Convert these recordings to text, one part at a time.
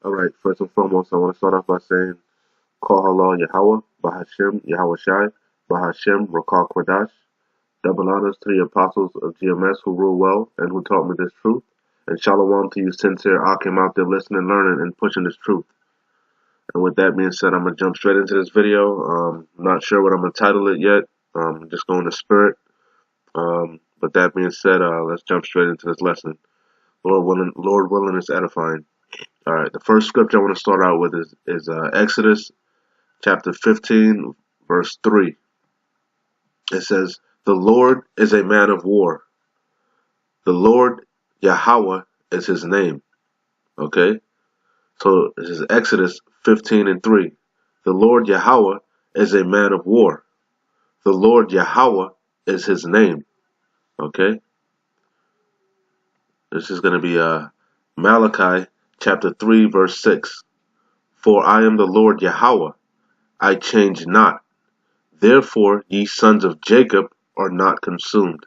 Alright, first and foremost, I want to start off by saying, Call Allah Yahweh, Bahashem, Yahweh Shai, Bahashem, Rakal Kwadash. Double honors to the apostles of GMS who rule well and who taught me this truth. And shalom to you sincere Akim out there listening, learning, and pushing this truth. And with that being said, I'm going to jump straight into this video. I'm not sure what I'm going to title it yet. I'm just going to spirit. But that being said, let's jump straight into this lesson. Lord willing, it's edifying. Alright, the first scripture I want to start out with is Exodus chapter 15, verse 3. It says, "The Lord is a man of war. The Lord Yahweh is his name." Okay? So this is Exodus 15 and 3. The Lord Yahweh is a man of war. The Lord Yahweh is his name. Okay? This is going to be Malachi chapter 3, verse 6. "For I am the Lord Yahweh, I change not. Therefore ye sons of Jacob are not consumed."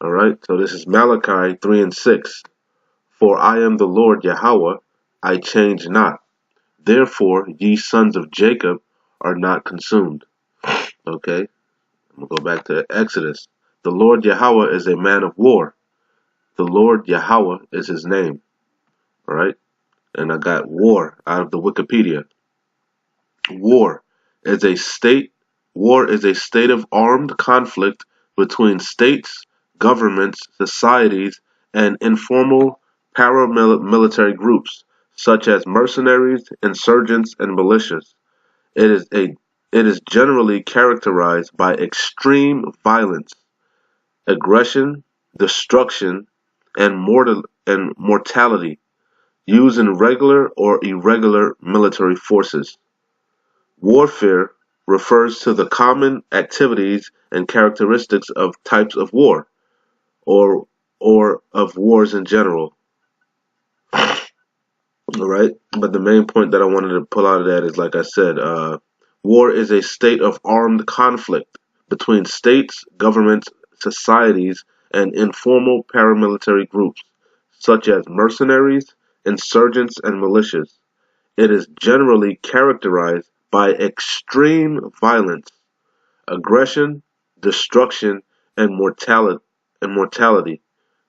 Alright, so this is Malachi 3 and 6. "For I am the Lord Yahweh, I change not. Therefore ye sons of Jacob are not consumed." Okay, I'm going to go back to Exodus. The Lord Yahweh is a man of war. The Lord Yahweh is his name. Alright, and I got war out of the Wikipedia. War is a state of armed conflict between states, governments, societies, and informal paramilitary groups such as mercenaries, insurgents, and militias. It is generally characterized by extreme violence, aggression, destruction, and mortality used in regular or irregular military forces. Warfare refers to the common activities and characteristics of types of war, or of wars in general. Alright, but the main point that I wanted to pull out of that is, like I said, war is a state of armed conflict between states, governments, societies, and informal paramilitary groups, such as mercenaries, insurgents, and militias. It is generally characterized by extreme violence, aggression, destruction, and mortality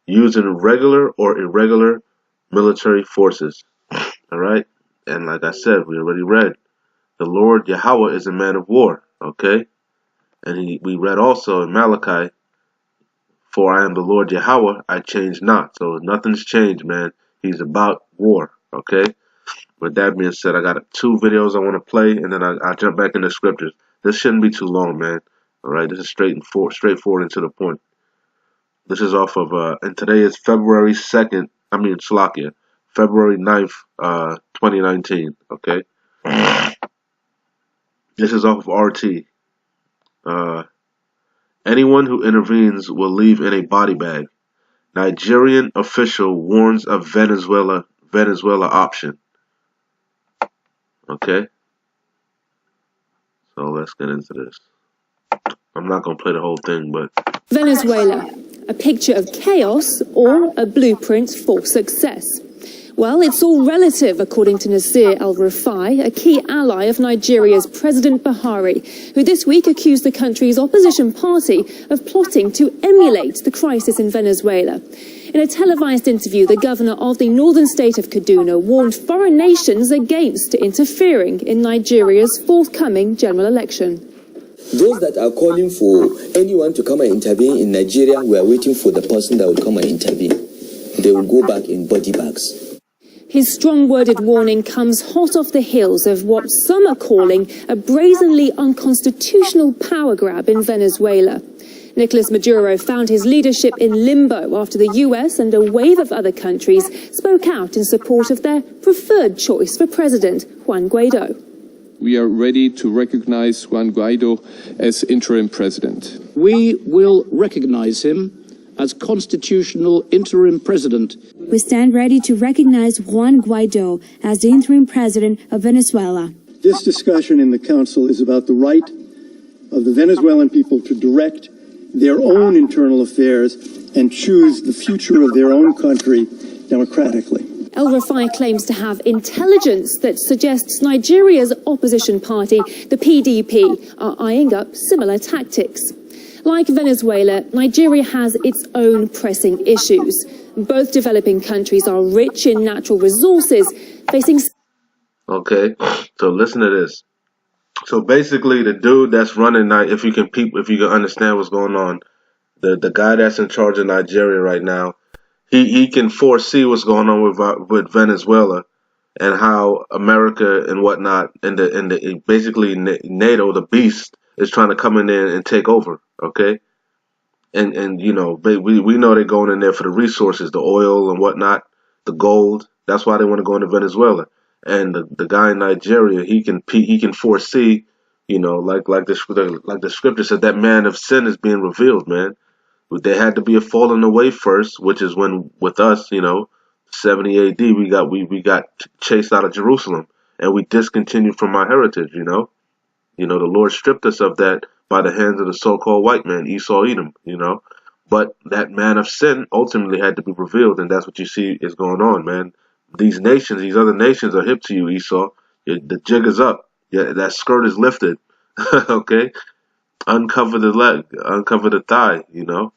used in regular or irregular military forces. Alright? And like I said, we already read, the Lord Yahweh is a man of war. Okay? And we read also in Malachi, "For I am the Lord Yahweh, I change not." So nothing's changed, man. He's about war. Okay? With that being said, I got 2 videos I want to play, and then I'll jump back into scriptures. This shouldn't be too long, man. Alright, this is straightforward and to the point. This is off of, and today is February 2nd, Slakia, February 9th, 2019, okay? This is off of RT. Anyone who intervenes will leave in a body bag. Nigerian official warns of Venezuela option. Okay? So let's get into this. I'm not going to play the whole thing, but... Venezuela, a picture of chaos or a blueprint for success? Well, it's all relative, according to Nasir El-Rufai, a key ally of Nigeria's President Buhari, who this week accused the country's opposition party of plotting to emulate the crisis in Venezuela. In a televised interview, the governor of the northern state of Kaduna warned foreign nations against interfering in Nigeria's forthcoming general election. Those that are calling for anyone to come and intervene in Nigeria, we are waiting for the person that will come and intervene. They will go back in body bags. His strong-worded warning comes hot off the heels of what some are calling a brazenly unconstitutional power grab in Venezuela. Nicolas Maduro found his leadership in limbo after the US and a wave of other countries spoke out in support of their preferred choice for President, Juan Guaido. We are ready to recognize Juan Guaido as interim president. We will recognize him as constitutional interim president. We stand ready to recognize Juan Guaido as the interim president of Venezuela. This discussion in the Council is about the right of the Venezuelan people to direct their own internal affairs and choose the future of their own country democratically. El Rufai claims to have intelligence that suggests Nigeria's opposition party, the PDP, are eyeing up similar tactics. Like Venezuela, Nigeria has its own pressing issues. Both developing countries are rich in natural resources, facing... Okay, so listen to this. So basically, the dude that's running, if you can understand what's going on, the guy that's in charge of Nigeria right now, he can foresee what's going on with Venezuela and how America and whatnot and basically NATO, the beast, is trying to come in there and take over. Okay, and you know, we know they're going in there for the resources, the oil and whatnot, the gold. That's why they want to go into Venezuela. And the guy in Nigeria, he can foresee, you know, like the scripture said, that man of sin is being revealed, man. There had to be a falling away first, which is when with us, you know, 70 AD, we got chased out of Jerusalem and we discontinued from our heritage, you know. You know, the Lord stripped us of that by the hands of the so-called white man, Esau Edom, you know. But that man of sin ultimately had to be revealed, and that's what you see is going on, man. These nations, these other nations are hip to you, Esau. The jig is up. Yeah, that skirt is lifted. Okay? Uncover the leg, uncover the thigh, you know.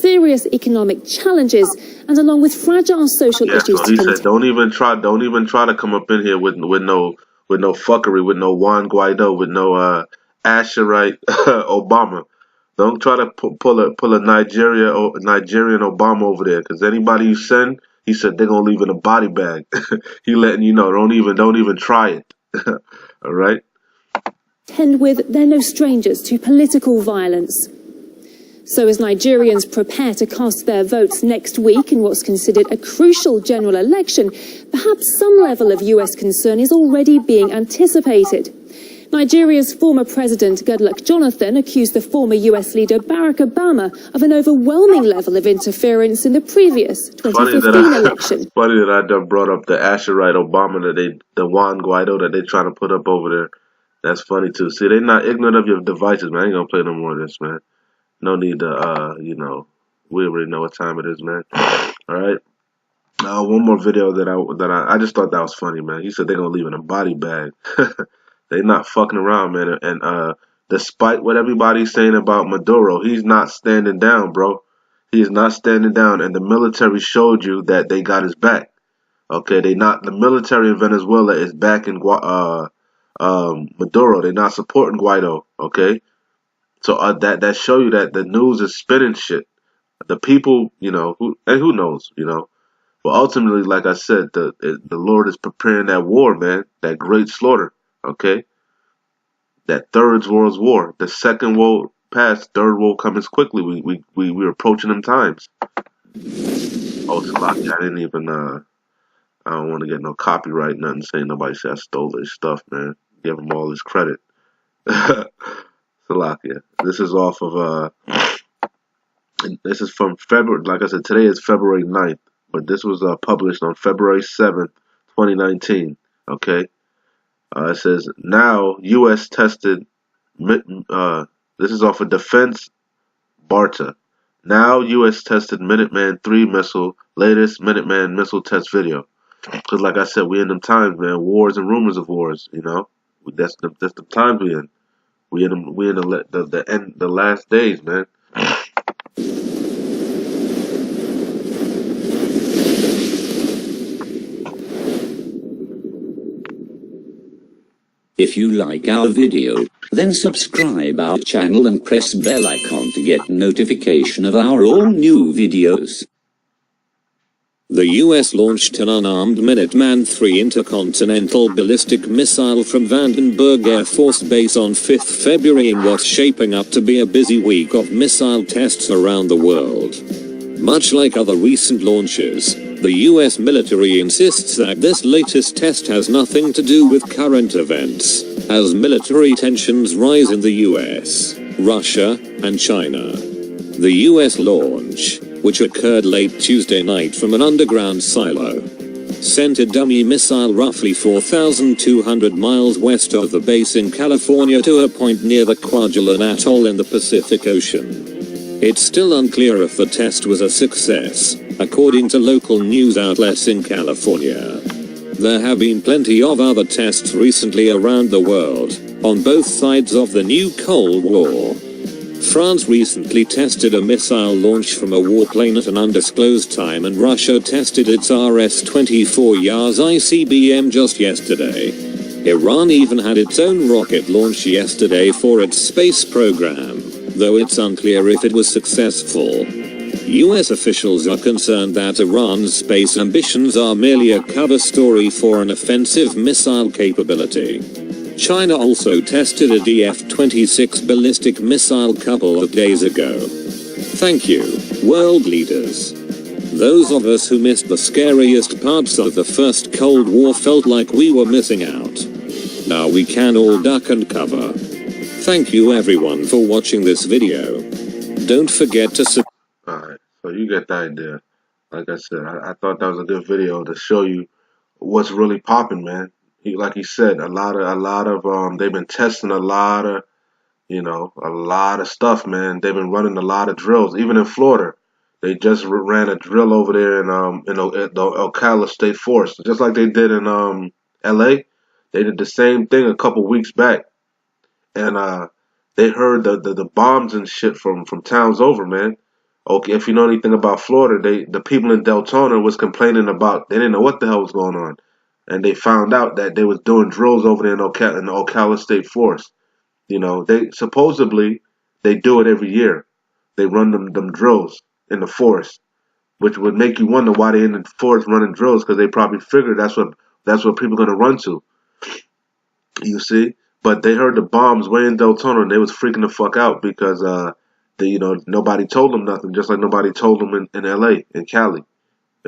serious economic challenges, and along with fragile social issues. So he said, don't even try to come up in here with no fuckery, with no Juan Guaido, with no Asherite Obama. Don't try to pull a Nigerian Obama over there, because anybody you send, he said they're gonna leave in a body bag. He letting you know, don't even try it. All right. They're no strangers to political violence. So as Nigerians prepare to cast their votes next week in what's considered a crucial general election, perhaps some level of US concern is already being anticipated. Nigeria's former president, Goodluck Jonathan, accused the former US leader Barack Obama of an overwhelming level of interference in the previous 2015 election. Funny that I done brought up the Asherite Obama, the Juan Guaido that they trying to put up over there. That's funny too. See, they're not ignorant of your devices, man. I ain't gonna play no more of this, man. No need to, you know, we already know what time it is, man. All right. One more video that I just thought that was funny, man. He said they're gonna leave in a body bag. They not fucking around, man. And despite what everybody's saying about Maduro, he's not standing down, bro. He is not standing down, and the military showed you that they got his back. Okay, the military in Venezuela is backing Maduro. They're not supporting Guaido. Okay, so that show you that the news is spinning shit. The people, you know, who knows, you know. But ultimately, like I said, the Lord is preparing that war, man. That great slaughter. Okay, that third world war, the second world passed, third world comes quickly. We're approaching them times. Oh, Salaki, I didn't even I don't want to get no copyright, nothing saying nobody said I stole their stuff, man. Give him all his credit. Salakia. This is off of this is from February. Like I said, today is February 9th, but this was published on February 7th, 2019. Okay. It says, now U.S. tested, this is off of Defense Barta. Now U.S. tested Minuteman III missile, latest Minuteman missile test video. Because like I said, we in them times, man, wars and rumors of wars, you know. That's the times we in. We in the last days, man. If you like our video, then subscribe our channel and press bell icon to get notification of our all new videos. The US launched an unarmed Minuteman III intercontinental ballistic missile from Vandenberg Air Force Base on 5th February in what's shaping up to be a busy week of missile tests around the world. Much like other recent launches, the US military insists that this latest test has nothing to do with current events, as military tensions rise in the US, Russia, and China. The US launch, which occurred late Tuesday night from an underground silo, sent a dummy missile roughly 4,200 miles west of the base in California to a point near the Kwajalein Atoll in the Pacific Ocean. It's still unclear if the test was a success, according to local news outlets in California. There have been plenty of other tests recently around the world, on both sides of the new Cold War. France recently tested a missile launch from a warplane at an undisclosed time, and Russia tested its RS-24 Yars ICBM just yesterday. Iran even had its own rocket launch yesterday for its space program, though it's unclear if it was successful. US officials are concerned that Iran's space ambitions are merely a cover story for an offensive missile capability. China also tested a DF-26 ballistic missile a couple of days ago. Thank you, world leaders. Those of us who missed the scariest parts of the first Cold War felt like we were missing out. Now we can all duck and cover. Thank you everyone for watching this video. Don't forget to Alright, so you get the idea. Like I said, I thought that was a good video to show you what's really popping, man. Like he said, a lot of they've been testing a lot of stuff, man. They've been running a lot of drills, even in Florida. They just ran a drill over there in the Ocala State Forest, just like they did in LA. They did the same thing a couple weeks back, and they heard the bombs and shit from towns over, man. Okay, if you know anything about Florida, the people in Deltona was complaining about, they didn't know what the hell was going on. And they found out that they was doing drills over there in the Ocala State Forest. You know, they supposedly they do it every year. They run them drills in the forest, which would make you wonder why they in the forest running drills, because they probably figured that's what people are gonna run to. You see, but they heard the bombs way in Deltona, and they was freaking the fuck out because nobody told them nothing, just like nobody told them in LA, in Cali.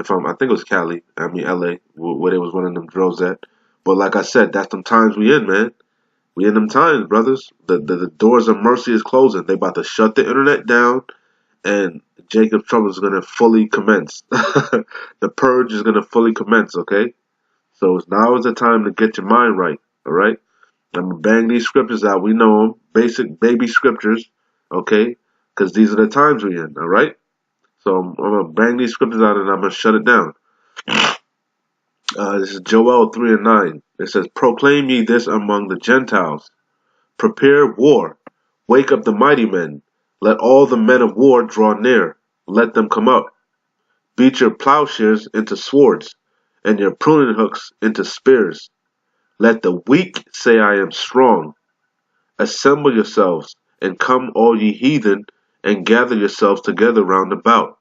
I think it was Cali, LA, where they was running them drills at. But like I said, that's them times we in, man. We in them times, brothers. The doors of mercy is closing. They about to shut the internet down, and Jacob Trump is gonna fully commence. The purge is gonna fully commence, okay? So now is the time to get your mind right, alright? I'm gonna bang these scriptures out. We know them, basic baby scriptures, okay? Because these are the times we in, alright? So I'm going to bang these scriptures out and I'm going to shut it down. This is Joel 3:9. It says, proclaim ye this among the Gentiles. Prepare war. Wake up the mighty men. Let all the men of war draw near. Let them come up. Beat your plowshares into swords, and your pruning hooks into spears. Let the weak say, I am strong. Assemble yourselves, and come all ye heathen, and gather yourselves together round about.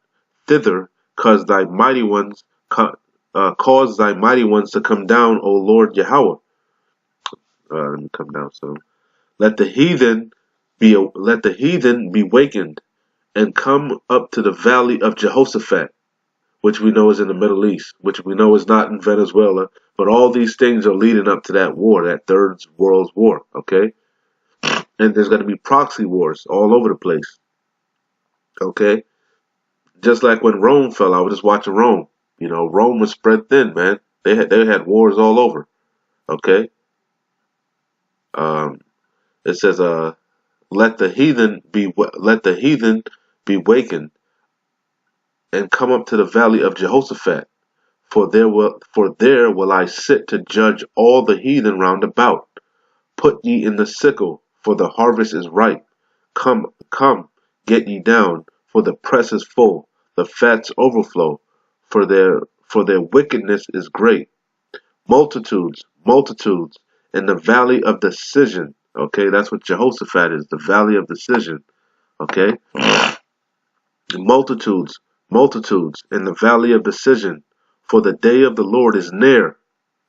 Thither, cause thy mighty ones to come down, O Lord Yahweh. Let me come down. So, let the heathen be wakened, and come up to the valley of Jehoshaphat, which we know is in the Middle East, which we know is not in Venezuela, but all these things are leading up to that war, that Third World War. Okay, and there's going to be proxy wars all over the place. Okay, just like when Rome fell, I was just watching Rome. You know, Rome was spread thin, man. They had wars all over. Okay. It says, let the heathen be wakened, and come up to the valley of Jehoshaphat, for there will I sit to judge all the heathen round about. Put ye in the sickle, for the harvest is ripe. Come, get ye down, for the press is full, the fats overflow, for their wickedness is great. Multitudes, in the valley of decision. Okay, that's what Jehoshaphat is, the valley of decision. Okay, multitudes in the valley of decision, for the day of the Lord is near.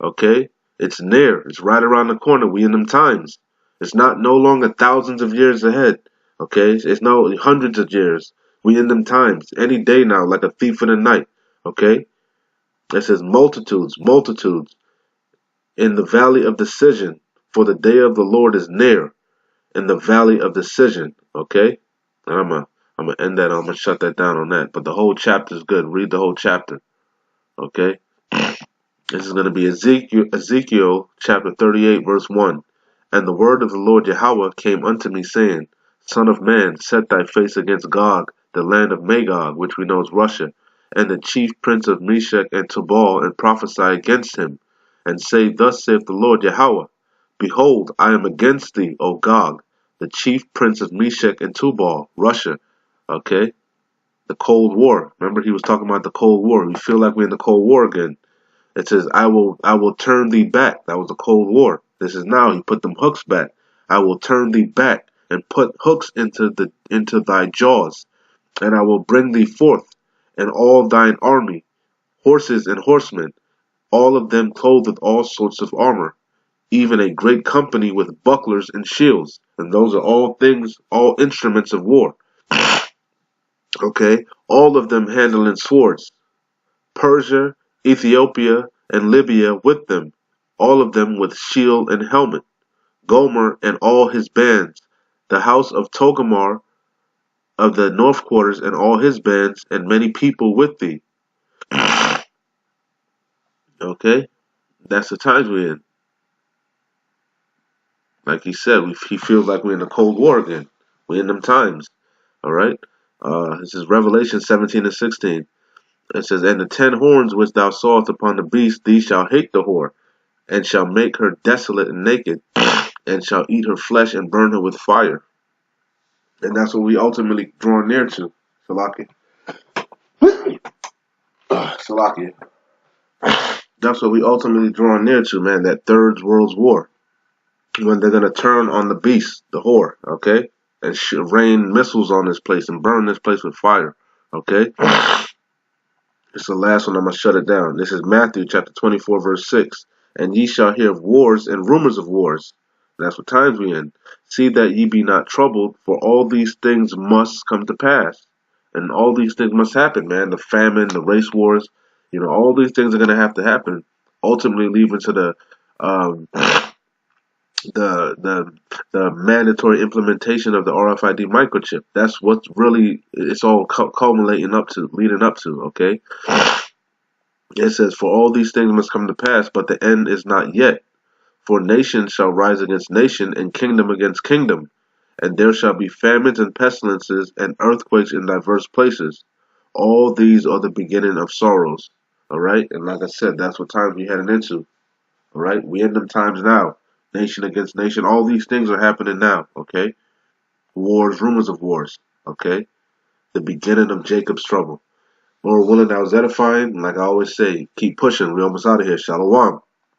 Okay, it's near, it's right around the corner. We in them times. It's no longer thousands of years ahead. Okay, it's no hundreds of years. We in them times, any day now, like a thief in the night. Okay, it says multitudes in the valley of decision, for the day of the Lord is near, in the valley of decision. Okay, and I'm gonna end that. I'm gonna shut that down on that. But the whole chapter is good. Read the whole chapter. Okay, this is gonna be Ezekiel chapter 38, verse 1. And the word of the Lord Yahweh came unto me, saying, Son of man, set thy face against Gog, the land of Magog, which we know is Russia, and the chief prince of Meshech and Tubal, and prophesy against him, and say, Thus saith the Lord Yahweh, Behold, I am against thee, O Gog, the chief prince of Meshech and Tubal, Russia. Okay? The Cold War. Remember, he was talking about the Cold War. We feel like we're in the Cold War again. It says, I will turn thee back. That was the Cold War. This is now, he put them hooks back. I will turn thee back and put hooks into thy jaws, and I will bring thee forth, and all thine army, horses and horsemen, all of them clothed with all sorts of armor, even a great company with bucklers and shields. And those are all things, all instruments of war. Okay? All of them handling swords. Persia, Ethiopia, and Libya with them, all of them with shield and helmet. Gomer and all his bands, the house of Togarmah of the north quarters and all his bands, and many people with thee. Okay? That's the times we're in. Like he said, he feels like we're in the Cold War again. We're in them times. Alright? This is Revelation 17 and 16. It says, And the 10 horns which thou sawest upon the beast, these shall hate the whore, and shall make her desolate and naked, and shall eat her flesh and burn her with fire. And that's what we ultimately draw near to. Salakia. Salakia. That's what we ultimately draw near to, man, that Third World War. When they're going to turn on the beast, the whore, okay? And rain missiles on this place and burn this place with fire, okay? It's the last one. I'm going to shut it down. This is Matthew chapter 24, verse 6. And ye shall hear of wars and rumors of wars. That's what times we in. See that ye be not troubled, for all these things must come to pass. And all these things must happen, man. The famine, the race wars, all these things are going to happen. Ultimately leading to the mandatory implementation of the RFID microchip. That's what really it's all leading up to, okay? It says, for all these things must come to pass, but the end is not yet. For nation shall rise against nation, and kingdom against kingdom. And there shall be famines and pestilences and earthquakes in diverse places. All these are the beginning of sorrows. Alright? And like I said, that's what times we're heading into. Alright? We're in them times now. Nation against nation. All these things are happening now. Okay? Wars, rumors of wars. Okay? The beginning of Jacob's trouble. Lord willing, that was edifying. Like I always say, keep pushing. We're almost out of here. Shalom.